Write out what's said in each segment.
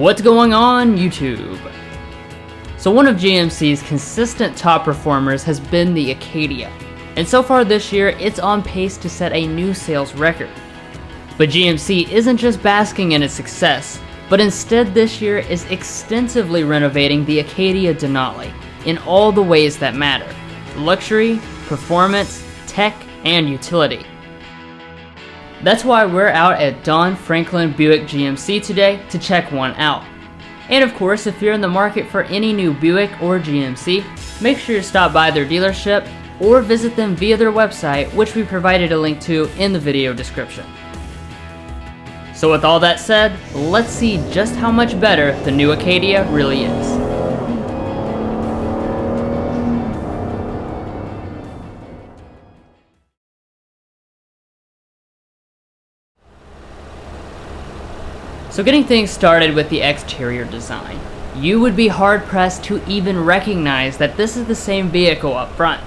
What's going on, YouTube? So one of GMC's consistent top performers has been the Acadia, and so far this year it's on pace to set a new sales record. But GMC isn't just basking in its success, but instead this year is extensively renovating the Acadia Denali in all the ways that matter: luxury, performance, tech, and utility. That's why we're out at Don Franklin Buick GMC today to check one out. And of course, if you're in the market for any new Buick or GMC, make sure you stop by their dealership or visit them via their website, which we provided a link to in the video description. So with all that said, let's see just how much better the new Acadia really is. So getting things started with the exterior design, you would be hard pressed to even recognize that this is the same vehicle up front.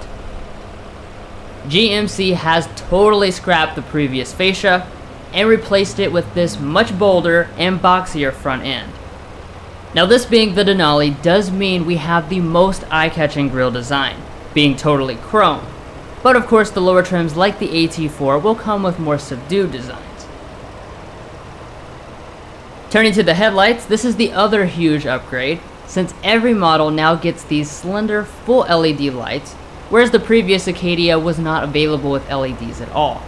GMC has totally scrapped the previous fascia and replaced it with this much bolder and boxier front end. Now, this being the Denali does mean we have the most eye-catching grille design, being totally chrome, but of course the lower trims like the AT4 will come with more subdued designs. Turning to the headlights, this is the other huge upgrade, since every model now gets these slender full LED lights, whereas the previous Acadia was not available with LEDs at all.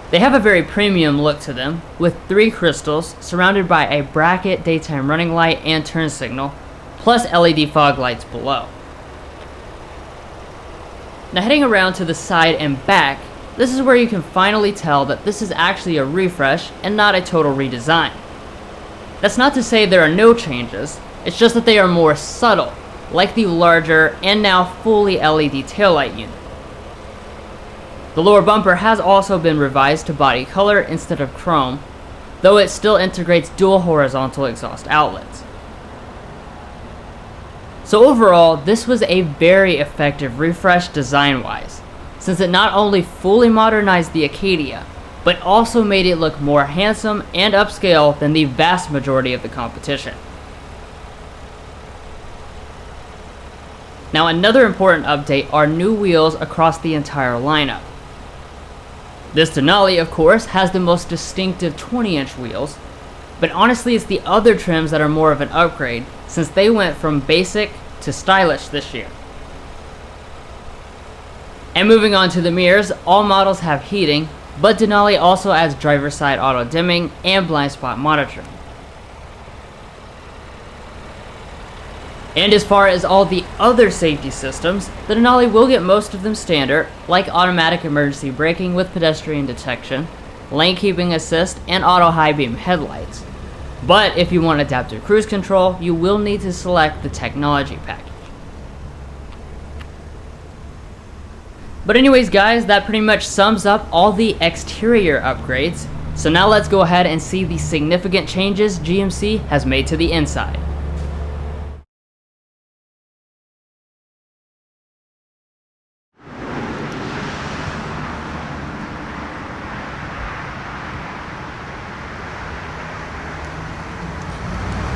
They have a very premium look to them, with 3 crystals surrounded by a bracket daytime running light and turn signal, plus LED fog lights below. Now heading around to the side and back, this is where you can finally tell that this is actually a refresh and not a total redesign. That's not to say there are no changes, it's just that they are more subtle, like the larger and now fully LED taillight unit. The lower bumper has also been revised to body color instead of chrome, though it still integrates dual horizontal exhaust outlets. So overall, this was a very effective refresh design-wise, since it not only fully modernized the Acadia, but also made it look more handsome and upscale than the vast majority of the competition. Now, another important update are new wheels across the entire lineup. This Denali, of course, has the most distinctive 20-inch wheels, but honestly it's the other trims that are more of an upgrade, since they went from basic to stylish this year. And moving on to the mirrors, all models have heating, but Denali also adds driver's side auto dimming and blind spot monitoring. And as far as all the other safety systems, the Denali will get most of them standard, like automatic emergency braking with pedestrian detection, lane keeping assist, and auto high beam headlights. But if you want adaptive cruise control, you will need to select the technology package. But anyways guys, that pretty much sums up all the exterior upgrades. So now let's go ahead and see the significant changes GMC has made to the inside.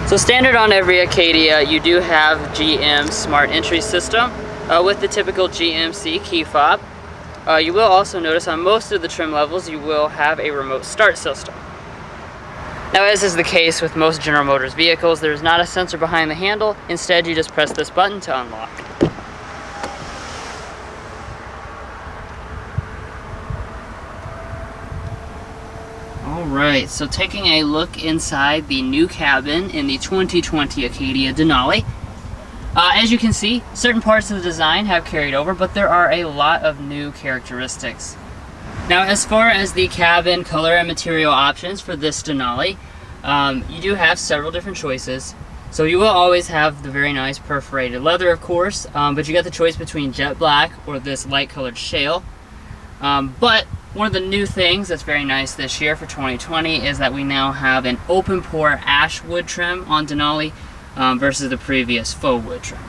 So standard on every Acadia, you do have GM Smart Entry System. With the typical GMC key fob. You will also notice on most of the trim levels you will have a remote start system. Now, as is the case with most General Motors vehicles, there is not a sensor behind the handle. Instead, you just press this button to unlock. Alright, so taking a look inside the new cabin in the 2020 Acadia Denali. As you can see, certain parts of the design have carried over, but there are a lot of new characteristics. Now, as far as the cabin color and material options for this Denali, you do have several different choices. So you will always have the very nice perforated leather, of course, but you got the choice between jet black or this light colored shale. But one of the new things that's very nice this year for 2020 is that we now have an open pore ash wood trim on Denali, versus the previous faux wood trim.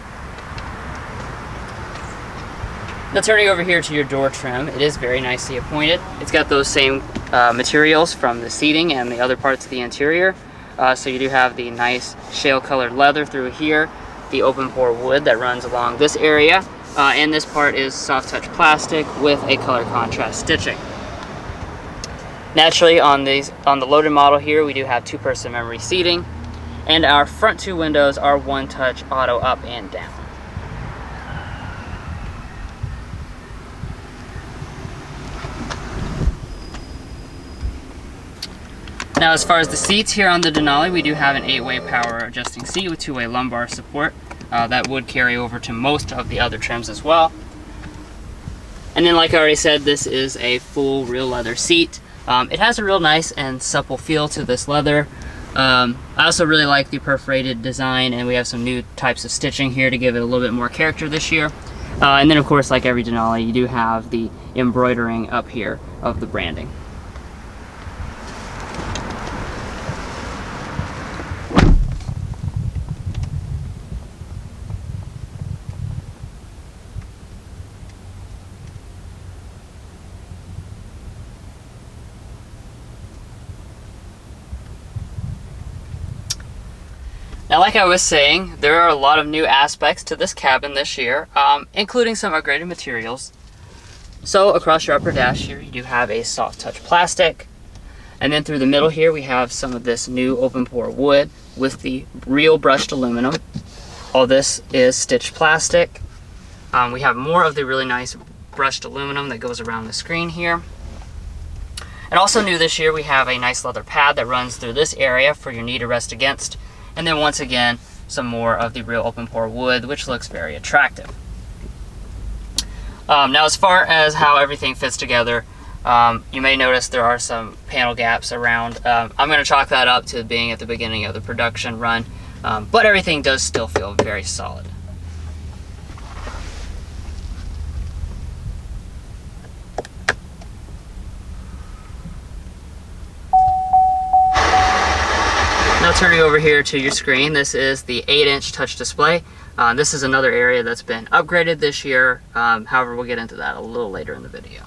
Now turning over here to your door trim, it is very nicely appointed. It's got those same materials from the seating and the other parts of the interior. So you do have the nice shale colored leather through here, the open pore wood that runs along this area, and this part is soft touch plastic with a color contrast stitching. Naturally, on the loaded model here, we do have 2-person memory seating, and our front 2 windows are one-touch auto up and down. Now, as far as the seats here on the Denali, we do have an 8-way power adjusting seat with 2-way lumbar support. That would carry over to most of the other trims as well. And then, like I already said, this is a full real leather seat. It has a real nice and supple feel to this leather. I also really like the perforated design, and we have some new types of stitching here to give it a little bit more character this year. And then, of course, like every Denali, you do have the embroidering up here of the branding. Now, like I was saying, there are a lot of new aspects to this cabin this year, including some upgraded materials. So across your upper dash here, you do have a soft touch plastic. And then through the middle here, we have some of this new open pore wood with the real brushed aluminum. All this is stitched plastic. We have more of the really nice brushed aluminum that goes around the screen here. And also new this year, we have a nice leather pad that runs through this area for your knee to rest against. And then once again, some more of the real open pore wood, which looks very attractive. Now, as far as how everything fits together, you may notice there are some panel gaps around. I'm going to chalk that up to being at the beginning of the production run, but everything does still feel very solid. Now turning over here to your screen, this is the 8-inch touch display. This is another area that's been upgraded this year. However, we'll get into that a little later in the video.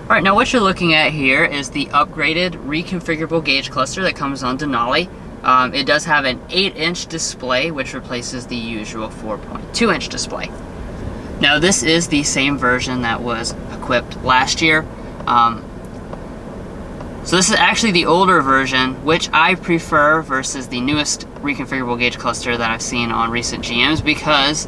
Alright, now what you're looking at here is the upgraded reconfigurable gauge cluster that comes on Denali. It does have an 8-inch display, which replaces the usual 4.2-inch display. Now, this is the same version that was equipped last year. So this is actually the older version, which I prefer versus the newest reconfigurable gauge cluster that I've seen on recent GMs, because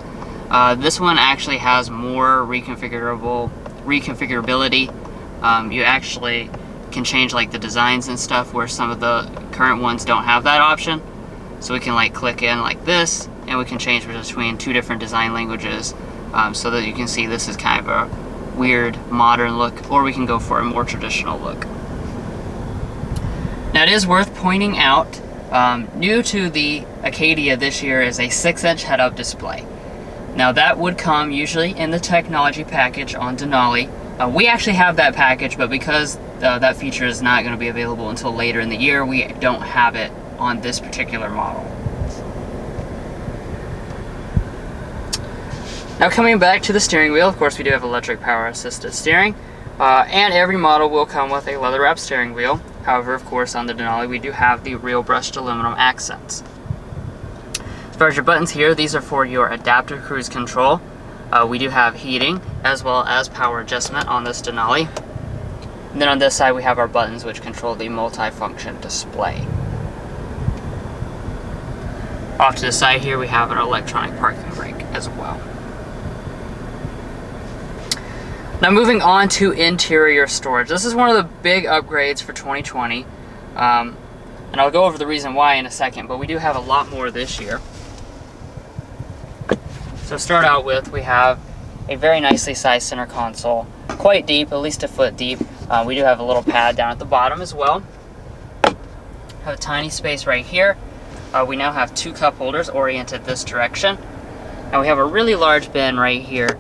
this one actually has more reconfigurability. You actually can change like the designs and stuff, where some of the current ones don't have that option. So we can like click in like this, and we can change between 2 different design languages, so that you can see this is kind of a weird modern look, or we can go for a more traditional look. Now, it is worth pointing out, new to the Acadia this year is a 6-inch head-up display. Now, that would come usually in the technology package on Denali. We actually have that package, but because that feature is not going to be available until later in the year, we don't have it on this particular model. Now, coming back to the steering wheel, of course we do have electric power assisted steering, and every model will come with a leather wrap steering wheel. However, of course, on the Denali we do have the real brushed aluminum accents. As far as your buttons here, these are for your adaptive cruise control. We do have heating as well as power adjustment on this Denali. And then on this side we have our buttons, which control the multi-function display. Off to the side here we have an electronic parking brake as well. Now, moving on to interior storage. This is one of the big upgrades for 2020. And I'll go over the reason why in a second, but we do have a lot more this year. So to start out with, we have a very nicely sized center console, quite deep, at least a foot deep. We do have a little pad down at the bottom as well. Have a tiny space right here. We now have 2 cup holders oriented this direction. And we have a really large bin right here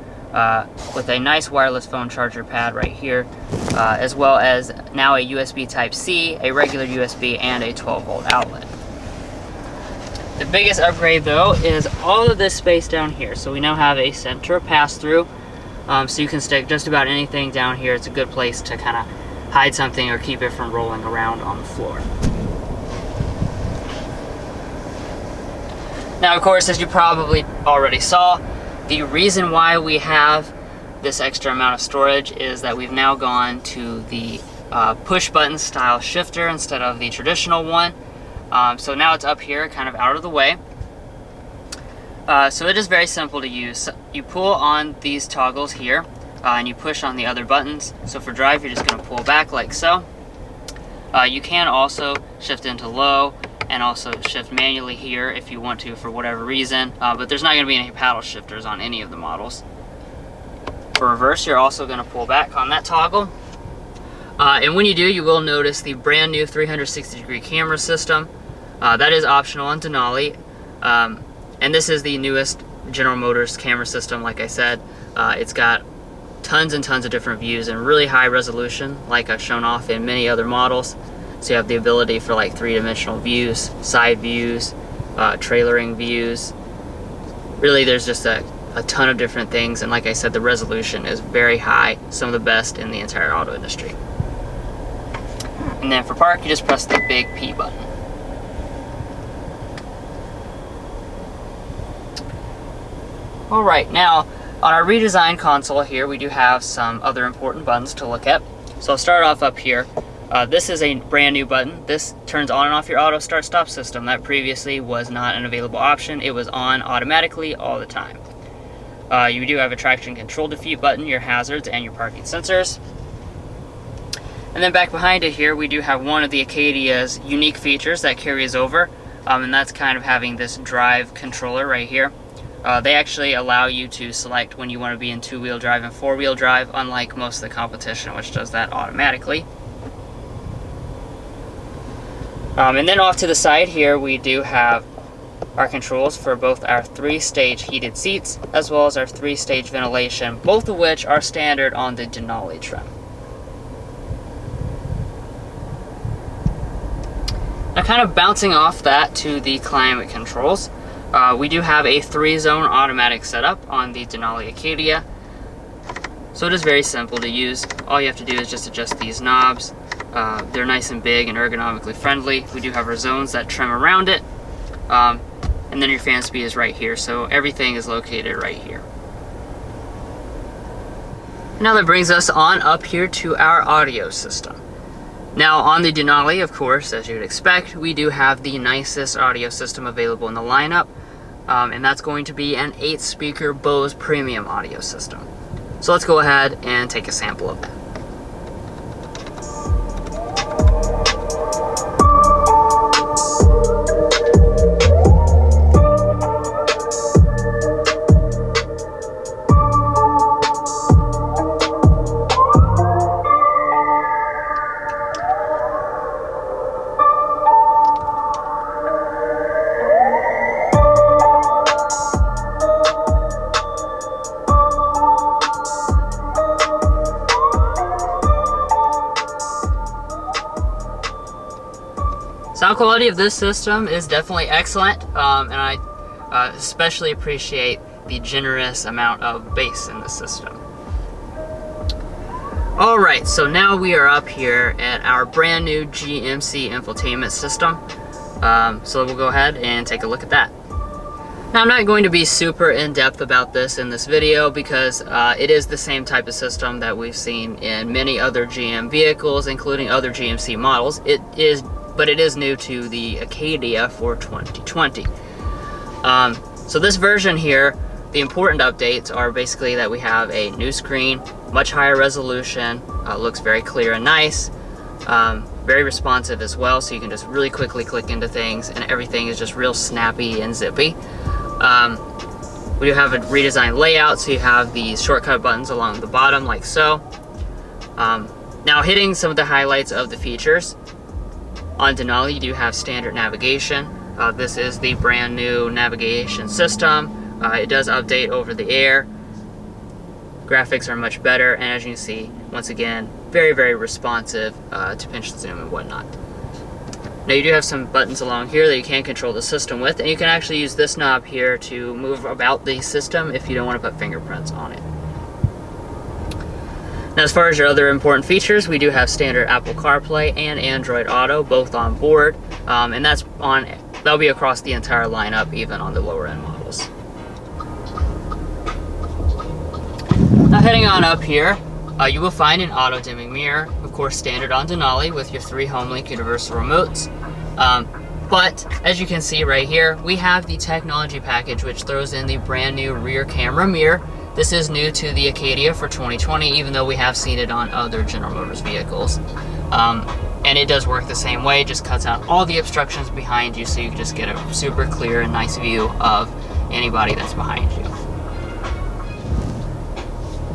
with a nice wireless phone charger pad right here, as well as now a USB Type-C, a regular USB, and a 12-volt outlet. The biggest upgrade though is all of this space down here. So we now have a center pass-through, so you can stick just about anything down here. It's a good place to kind of hide something or keep it from rolling around on the floor. Now, of course, as you probably already saw, the reason why we have this extra amount of storage is that we've now gone to the push button style shifter instead of the traditional one. So now it's up here, kind of out of the way. So it is very simple to use. You pull on these toggles here, and you push on the other buttons. So for drive, you're just going to pull back like so. You can also shift into low and also shift manually here if you want to for whatever reason, but there's not going to be any paddle shifters on any of the models. For reverse, you're also going to pull back on that toggle. And when you do, you will notice the brand new 360-degree camera system. That is optional on Denali. And this is the newest General Motors camera system, like I said. It's got tons and tons of different views and really high resolution, like I've shown off in many other models. So you have the ability for like three-dimensional views, side views, trailering views. Really, there's just a ton of different things, and like I said, the resolution is very high, some of the best in the entire auto industry. And then for park, you just press the big P button. Alright, now on our redesigned console here, we do have some other important buttons to look at. So I'll start off up here. This is a brand new button. This turns on and off your auto start stop system. That previously was not an available option. It was on automatically all the time. You do have a traction control defeat button, your hazards, and your parking sensors. And then back behind it here, we do have one of the Acadia's unique features that carries over, and that's kind of having this drive controller right here. They actually allow you to select when you want to be in two-wheel drive and four-wheel drive, unlike most of the competition, which does that automatically. And then off to the side here, we do have our controls for both our 3-stage heated seats as well as our 3-stage ventilation, both of which are standard on the Denali trim. Now, kind of bouncing off that to the climate controls, we do have a 3-zone automatic setup on the Denali Acadia. So it is very simple to use. All you have to do is just adjust these knobs. They're nice and big and ergonomically friendly. We do have our zones that trim around it. And then your fan speed is right here, so everything is located right here. Now that brings us on up here to our audio system. Now on the Denali, of course, as you'd expect, we do have the nicest audio system available in the lineup, and that's going to be an 8-speaker Bose premium audio system. So let's go ahead and take a sample of that. Sound quality of this system is definitely excellent, and I especially appreciate the generous amount of bass in the system. Alright, so now we are up here at our brand new GMC infotainment system, so we'll go ahead and take a look at that. Now, I'm not going to be super in-depth about this in this video because it is the same type of system that we've seen in many other GM vehicles, including other GMC models. But it is new to the Acadia for 2020. So this version here, the important updates are basically that we have a new screen, much higher resolution, looks very clear and nice, very responsive as well, so you can just really quickly click into things and everything is just real snappy and zippy. We do have a redesigned layout, so you have these shortcut buttons along the bottom like so. Now, hitting some of the highlights of the features. On Denali, you do have standard navigation. This is the brand new navigation system. It does update over the air. Graphics are much better, and as you can see, once again, very, very responsive to pinch and zoom and whatnot. Now you do have some buttons along here that you can control the system with, and you can actually use this knob here to move about the system if you don't want to put fingerprints on it. Now as far as your other important features, we do have standard Apple CarPlay and Android Auto, both on board, and that'll be across the entire lineup, even on the lower end models. Now heading on up here, you will find an auto dimming mirror, of course standard on Denali with your 3 HomeLink universal remotes. But as you can see right here, we have the technology package which throws in the brand new rear camera mirror. This is new to the Acadia for 2020, even though we have seen it on other General Motors vehicles. And it does work the same way, just cuts out all the obstructions behind you so you can just get a super clear and nice view of anybody that's behind you.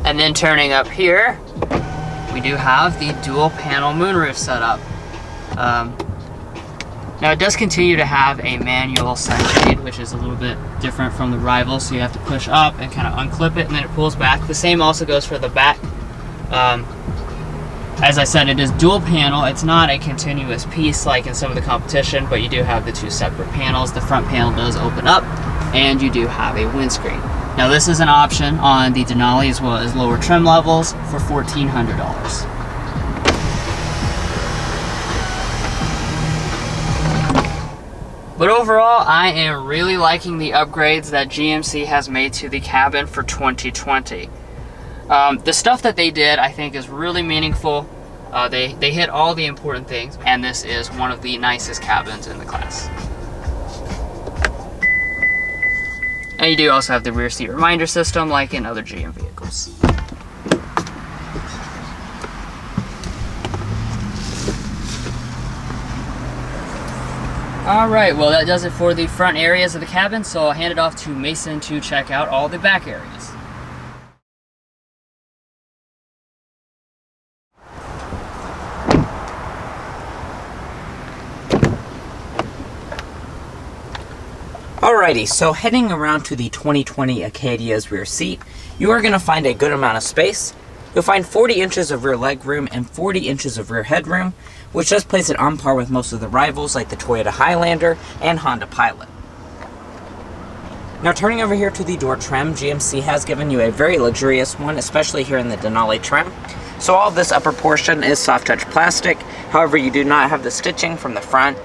And then turning up here, we do have the dual panel moonroof setup. Now it does continue to have a manual sunshade, which is a little bit different from the rival, so you have to push up and kind of unclip it and then it pulls back. The same also goes for the back. As I said, it is dual panel. It's not a continuous piece like in some of the competition, but you do have the 2 separate panels. The front panel does open up and you do have a windscreen. Now this is an option on the Denali as well as lower trim levels for $1,400. But overall, I am really liking the upgrades that GMC has made to the cabin for 2020. The stuff that they did, I think, is really meaningful. They hit all the important things, and this is one of the nicest cabins in the class. And you do also have the rear seat reminder system like in other GM vehicles. Alright, well that does it for the front areas of the cabin, so I'll hand it off to Mason to check out all the back areas. Alrighty, so heading around to the 2020 Acadia's rear seat, you are going to find a good amount of space. You'll find 40 inches of rear legroom and 40 inches of rear headroom, which does place it on par with most of the rivals like the Toyota Highlander and Honda Pilot. Now turning over here to the door trim, GMC has given you a very luxurious one, especially here in the Denali trim. So all of this upper portion is soft touch plastic, however you do not have the stitching from the front,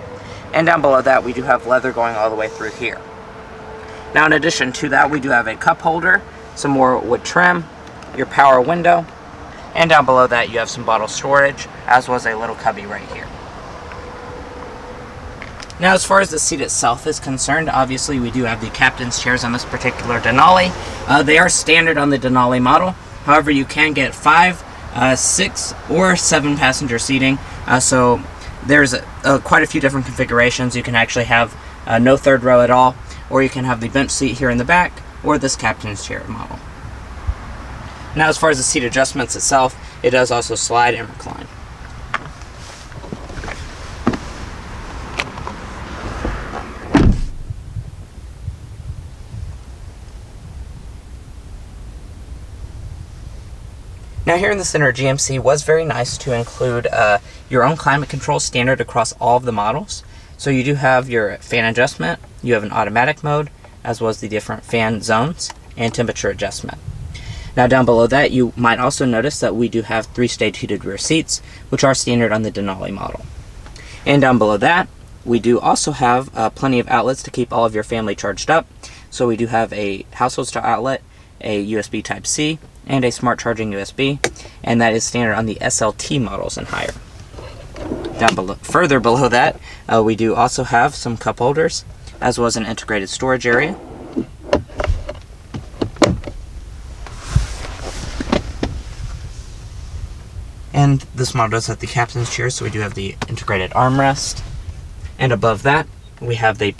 and down below that we do have leather going all the way through here. Now in addition to that, we do have a cup holder, some more wood trim, your power window, and down below that you have some bottle storage, as well as a little cubby right here. Now as far as the seat itself is concerned, obviously we do have the captain's chairs on this particular Denali. They are standard on the Denali model, however you can get 5, 6, or 7 passenger seating, so there's quite a few different configurations. You can actually have no third row at all, or you can have the bench seat here in the back, or this captain's chair model. Now as far as the seat adjustments itself, it does also slide and recline. Now here in the center, GMC was very nice to include your own climate control standard across all of the models. So you do have your fan adjustment, you have an automatic mode, as well as the different fan zones and temperature adjustment. Now down below that, you might also notice that we do have 3-stage heated rear seats, which are standard on the Denali model. And down below that, we do also have plenty of outlets to keep all of your family charged up. So we do have a household style outlet, a USB Type-C, and a smart charging USB, and that is standard on the SLT models and higher. Down below, further below that, we do also have some cup holders, as well as an integrated storage area. And this model does have the captain's chair, so we do have the integrated armrest. And above that, we have the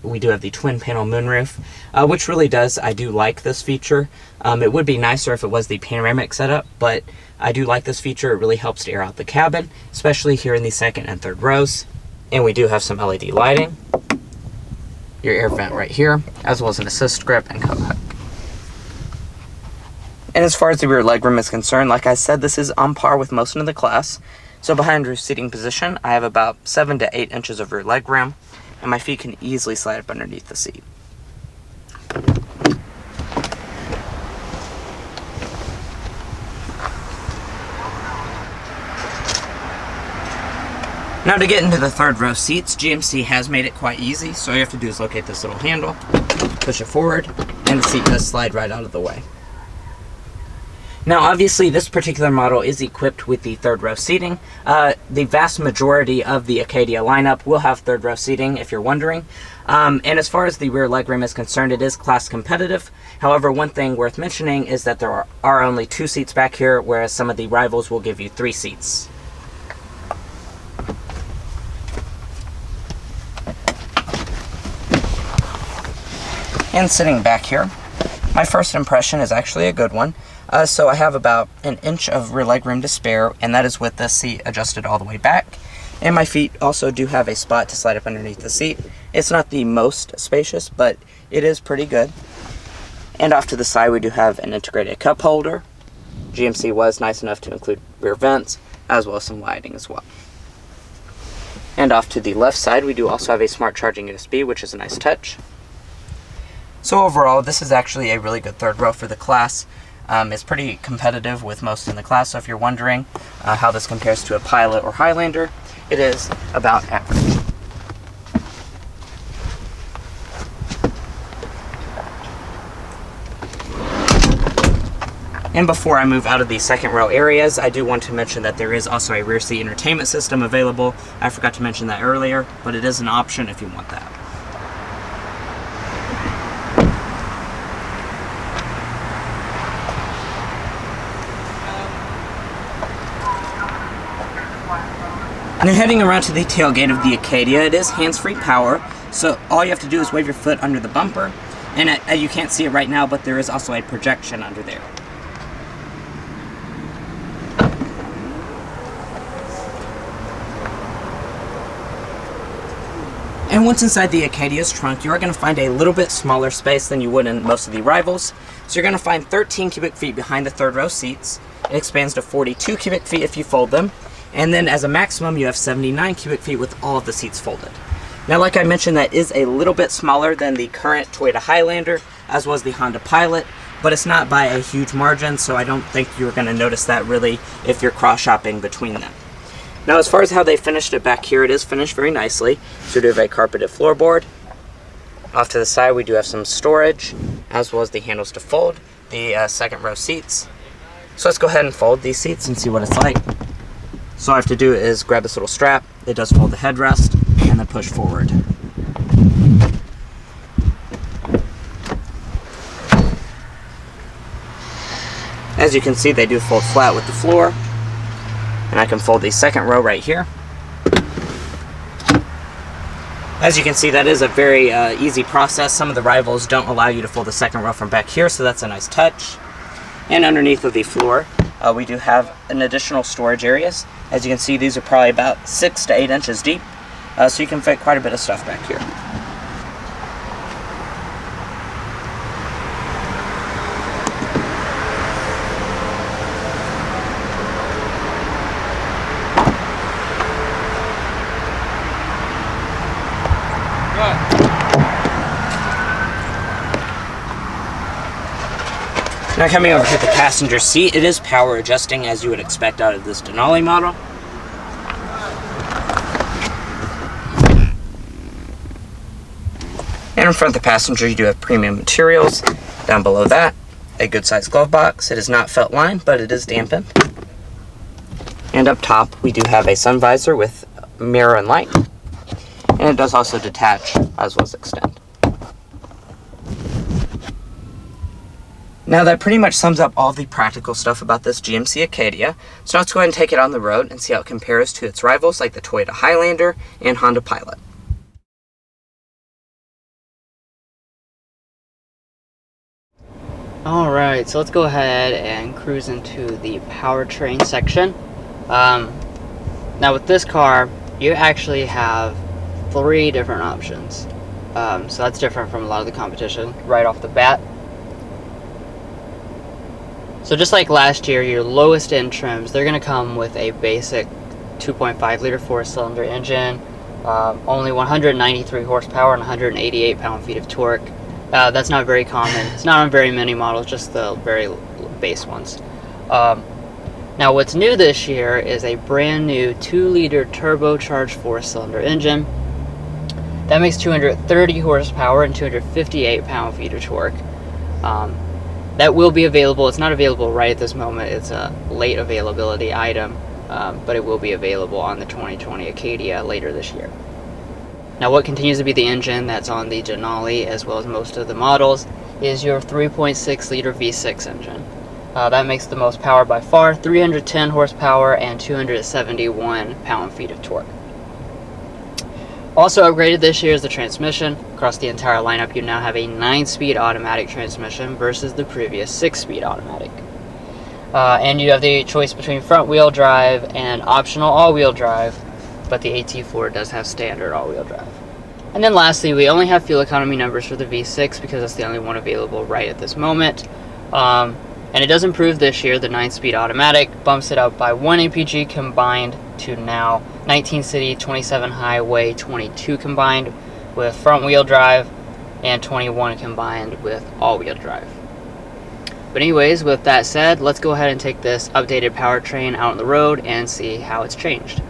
we do have the twin panel moonroof, which really does, I do like this feature. It would be nicer if it was the panoramic setup, but I do like this feature. It really helps to air out the cabin, especially here in the second and third rows. And we do have some LED lighting, your air vent right here, as well as an assist grip and coat hook. And as far as the rear legroom is concerned, like I said, this is on par with most of the class. So behind rear seating position, I have about 7 to 8 inches of rear leg room, and my feet can easily slide up underneath the seat. Now to get into the third row seats, GMC has made it quite easy. So all you have to do is locate this little handle, push it forward, and the seat does slide right out of the way. Now obviously this particular model is equipped with the third row seating. The vast majority of the Acadia lineup will have third row seating, if you're wondering. And as far as the rear legroom is concerned, it is class competitive. However, one thing worth mentioning is that there are only 2 seats back here, whereas some of the rivals will give you 3 seats. And sitting back here, my first impression is actually a good one. So I have about an inch of rear leg room to spare, and that is with the seat adjusted all the way back. And my feet also do have a spot to slide up underneath the seat. It's not the most spacious, but it is pretty good. And off to the side, we do have an integrated cup holder. GMC was nice enough to include rear vents, as well as some lighting as well. And off to the left side, we do also have a smart charging USB, which is a nice touch. So overall, this is actually a really good third row for the class. It's pretty competitive with most in the class, so if you're wondering how this compares to a Pilot or Highlander, it is about average. And before I move out of the second row areas, I do want to mention that there is also a rear seat entertainment system available. I forgot to mention that earlier, but it is an option if you want that. Now heading around to the tailgate of the Acadia, it is hands-free power, so all you have to do is wave your foot under the bumper, and you can't see it right now, but there is also a projection under there. And once inside the Acadia's trunk, you are going to find a little bit smaller space than you would in most of the rivals. So you're going to find 13 cubic feet behind the third row seats. It expands to 42 cubic feet if you fold them. And then as a maximum, you have 79 cubic feet with all of the seats folded. Now, like I mentioned, that is a little bit smaller than the current Toyota Highlander, as was the Honda Pilot, but it's not by a huge margin, so I don't think you're going to notice that really if you're cross-shopping between them. Now, as far as how they finished it back here, it is finished very nicely. So we do have a carpeted floorboard. Off to the side, we do have some storage, as well as the handles to fold the second row seats. So let's go ahead and fold these seats and see what it's like. So all I have to do is grab this little strap. It does fold the headrest, and then push forward. As you can see, they do fold flat with the floor. And I can fold the second row right here. As you can see, that is a very easy process. Some of the rivals don't allow you to fold the second row from back here, so that's a nice touch. And underneath of the floor, we do have an additional storage areas. As you can see, these are probably about 6 to 8 inches deep, so you can fit quite a bit of stuff back here. Now coming over to the passenger seat, it is power adjusting as you would expect out of this Denali model. And in front of the passenger, you do have premium materials. Down below that, a good sized glove box. It is not felt lined, but it is dampened. And up top, we do have a sun visor with mirror and light. And it does also detach as well as extend. Now that pretty much sums up all the practical stuff about this GMC Acadia. So let's go ahead and take it on the road and see how it compares to its rivals like the Toyota Highlander and Honda Pilot. Alright, so let's go ahead and cruise into the powertrain section. Now with this car, you actually have 3 different options. So that's different from a lot of the competition right off the bat. So just like last year, your lowest end trims, they're going to come with a basic 2.5 liter 4-cylinder engine, only 193 horsepower and 188 pound-feet of torque. That's not very common. It's not on very many models, just the very base ones. Now what's new this year is a brand new 2-liter turbocharged 4-cylinder engine. That makes 230 horsepower and 258 pound-feet of torque. That will be available. It's not available right at this moment. It's a late availability item, but it will be available on the 2020 Acadia later this year. Now what continues to be the engine that's on the Denali as well as most of the models is your 3.6 liter V6 engine. That makes the most power by far, 310 horsepower and 271 pound-feet of torque. Also upgraded this year is the transmission. Across the entire lineup, you now have a 9-speed automatic transmission versus the previous 6-speed automatic. And you have the choice between front-wheel drive and optional all-wheel drive, but the AT4 does have standard all-wheel drive. And then lastly, we only have fuel economy numbers for the V6 because that's the only one available right at this moment. And it does improve this year. The 9-speed automatic bumps it up by 1 mpg combined to now 19 city, 27 highway, 22 combined with front-wheel drive, and 21 combined with all-wheel drive. But anyways, with that said, let's go ahead and take this updated powertrain out on the road and see how it's changed.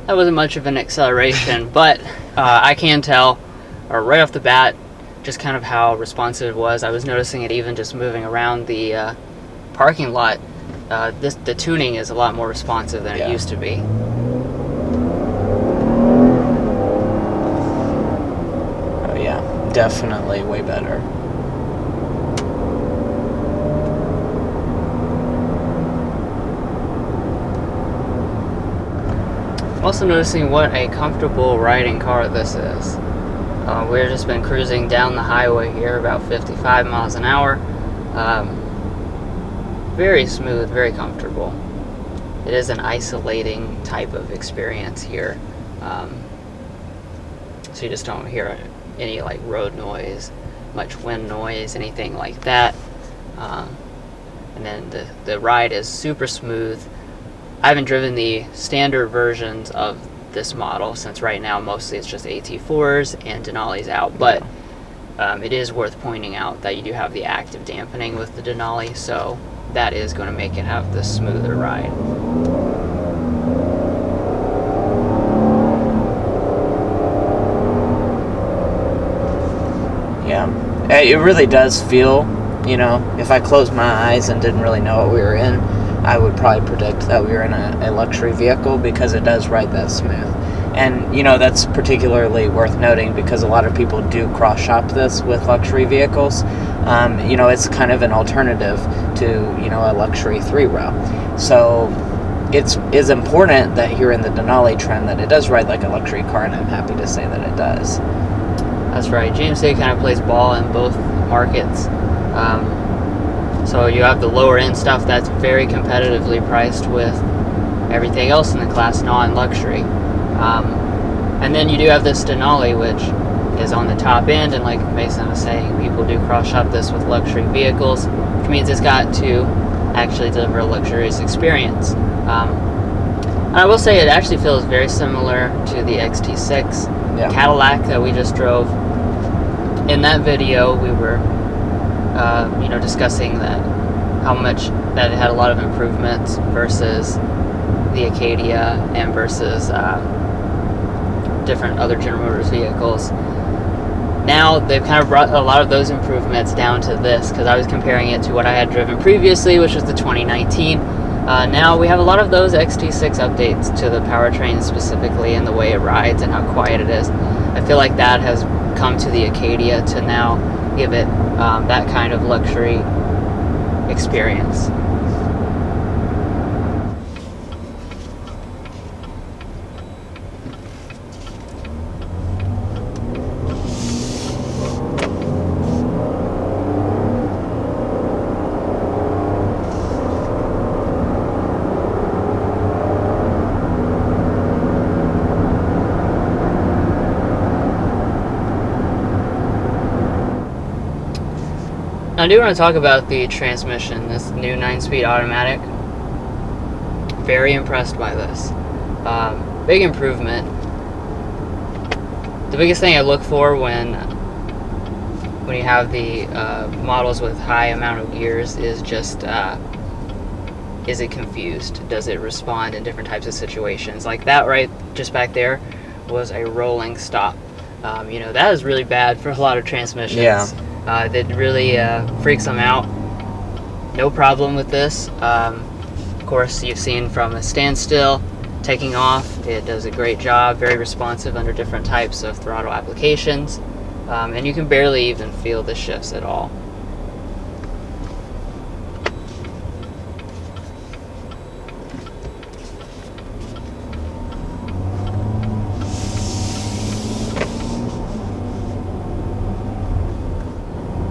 That wasn't much of an acceleration, but I can tell right off the bat just kind of how responsive it was. I was noticing it even just moving around the parking lot. The tuning is a lot more responsive than it used to be. Oh yeah, definitely way better. I'm also noticing what a comfortable riding car this is. We've just been cruising down the highway here about 55 miles an hour. Very smooth, very comfortable. It is an isolating type of experience here. So you just don't hear any like road noise, much wind noise, anything like that. And then the ride is super smooth. I haven't driven the standard versions of this model since right now mostly it's just AT4s and Denali's out, but it is worth pointing out that you do have the active dampening with the Denali, so that is going to make it have the smoother ride. Yeah, it really does feel, you know, if I closed my eyes and didn't really know what we were in, I would probably predict that we were in a luxury vehicle because it does ride that smooth. And, you know, that's particularly worth noting because a lot of people do cross-shop this with luxury vehicles. You know, it's kind of an alternative to, you know, a luxury 3-row. So it's important that here in the Denali trend that it does ride like a luxury car, and I'm happy to say that it does. That's right. GMC kind of plays ball in both markets. So you have the lower end stuff that's very competitively priced with everything else in the class non-luxury. And then you do have this Denali, which is on the top end, and like Mason was saying, people do cross-shop this with luxury vehicles, which means it's got to actually deliver a luxurious experience. And I will say it actually feels very similar to the XT6 Cadillac that we just drove. In that video, we were you know, discussing that how much that it had a lot of improvements versus the Acadia and versus different other General Motors vehicles. Now they've kind of brought a lot of those improvements down to this, because I was comparing it to what I had driven previously, which was the 2019. Now we have a lot of those XT6 updates to the powertrain specifically, and the way it rides and how quiet it is. I feel like that has come to the Acadia to now give it that kind of luxury experience. I do want to talk about the transmission, this new 9-speed automatic. Very impressed by this. Big improvement. The biggest thing I look for when you have the models with high amount of gears is just is it confused? Does it respond in different types of situations? Like that right just back there was a rolling stop. You know, that is really bad for a lot of transmissions. Yeah. That really freaks them out. No problem with this. Of course, you've seen from a standstill, taking off, it does a great job, very responsive under different types of throttle applications, and you can barely even feel the shifts at all.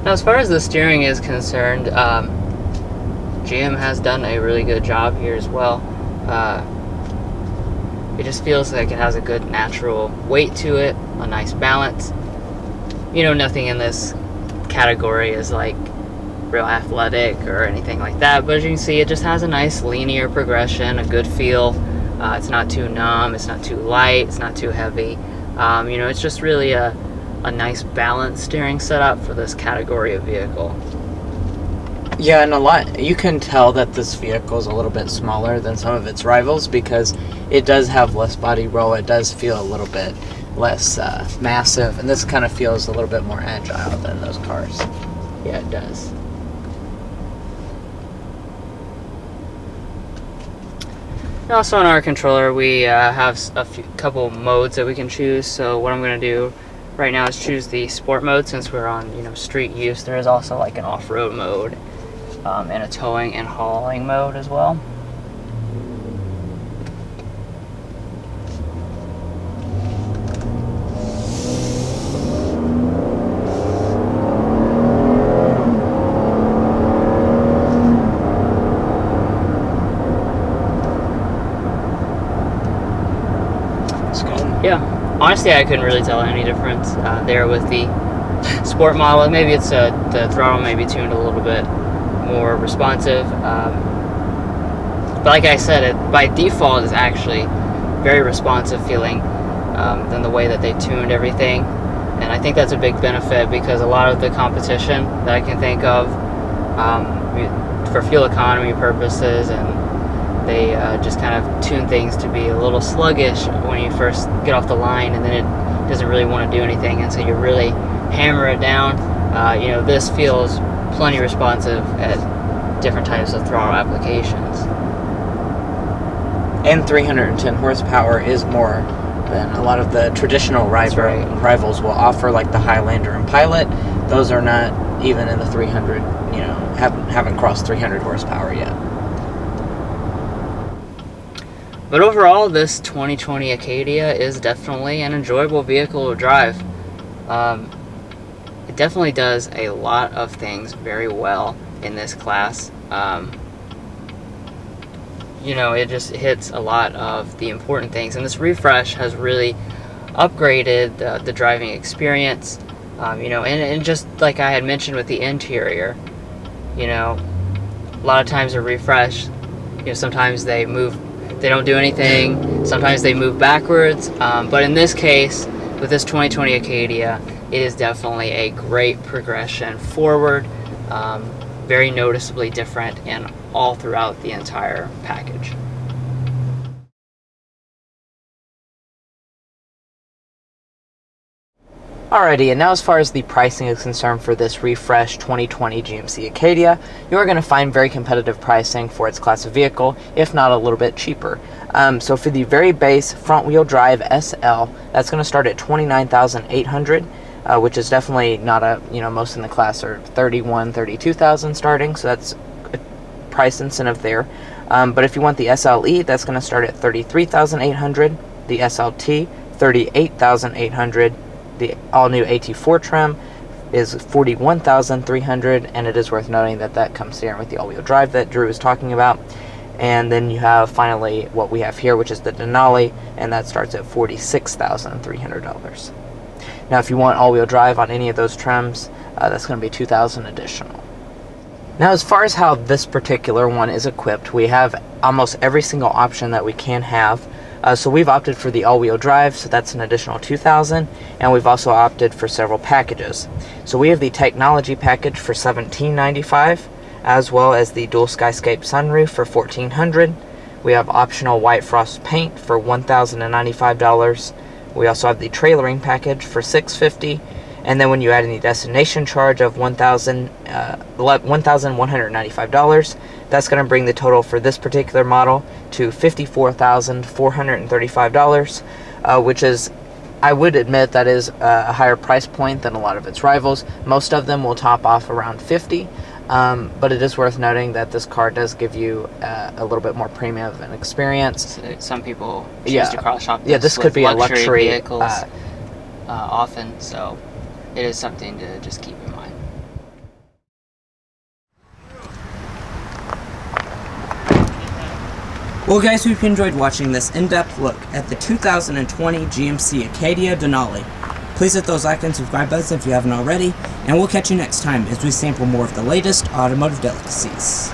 Now, as far as the steering is concerned, GM has done a really good job here as well. It just feels like it has a good natural weight to it, a nice balance. You know, nothing in this category is like real athletic or anything like that, but as you can see, it just has a nice linear progression, a good feel. It's not too numb, it's not too light, it's not too heavy. You know, it's just really a nice balanced steering setup for this category of vehicle. Yeah, and you can tell that this vehicle is a little bit smaller than some of its rivals because it does have less body roll. It does feel a little bit less massive, and this kind of feels a little bit more agile than those cars. Yeah, it does. And also on our controller, we have a couple modes that we can choose. So what I'm going to do right now is choose the sport mode since we're on, you know, street use. There is also like an off-road mode and a towing and hauling mode as well. Yeah, honestly, I couldn't really tell any difference there with the sport model. Maybe it's the throttle may be tuned a little bit more responsive. But like I said, it by default is actually very responsive feeling than the way that they tuned everything. And I think that's a big benefit because a lot of the competition that I can think of for fuel economy purposes, and they just kind of tune things to be a little sluggish when you first get off the line, and then it doesn't really want to do anything, and so you really hammer it down. You know, this feels plenty responsive at different types of throttle applications. And 310 horsepower is more than a lot of the traditional rivals will offer, like the Highlander and Pilot. Those are not even in the 300, you know, haven't crossed 300 horsepower yet. But overall, this 2020 Acadia is definitely an enjoyable vehicle to drive. It definitely does a lot of things very well in this class. You know, it just hits a lot of the important things, and this refresh has really upgraded the driving experience. You know, and just like I had mentioned with the interior, you know, a lot of times a refresh, you know, sometimes they don't do anything, sometimes they move backwards, but in this case, with this 2020 Acadia, it is definitely a great progression forward, very noticeably different and all throughout the entire package. Alrighty, and now as far as the pricing is concerned for this refreshed 2020 GMC Acadia, you are going to find very competitive pricing for its class of vehicle, if not a little bit cheaper. So for the very base front-wheel drive SL, that's going to start at $29,800, which is definitely not a, you know, most in the class are $31,000, $32,000 starting, so that's a price incentive there. But if you want the SLE, that's going to start at $33,800, the SLT, $38,800, the all-new AT4 trim is $41,300, and it is worth noting that that comes here with the all-wheel drive that Drew was talking about. And then you have finally what we have here, which is the Denali, and that starts at $46,300. Now, if you want all-wheel drive on any of those trims, that's going to be $2,000 additional. Now, as far as how this particular one is equipped, we have almost every single option that we can have. So we've opted for the all-wheel drive, so that's an additional $2,000, and we've also opted for several packages. So we have the technology package for $1,795, as well as the dual skyscape sunroof for $1,400. We have optional white frost paint for $1,095. We also have the trailering package for $650, and then when you add any destination charge of $1,195, that's going to bring the total for this particular model to $54,435, which is, I would admit, that is a higher price point than a lot of its rivals. Most of them will top off around $50, but it is worth noting that this car does give you a little bit more premium of an experience. Some people choose to cross-shop this could be a luxury vehicles often, so it is something to just keep in mind. Well guys, we've enjoyed watching this in-depth look at the 2020 GMC Acadia Denali. Please hit those like and subscribe buttons if you haven't already, and we'll catch you next time as we sample more of the latest automotive delicacies.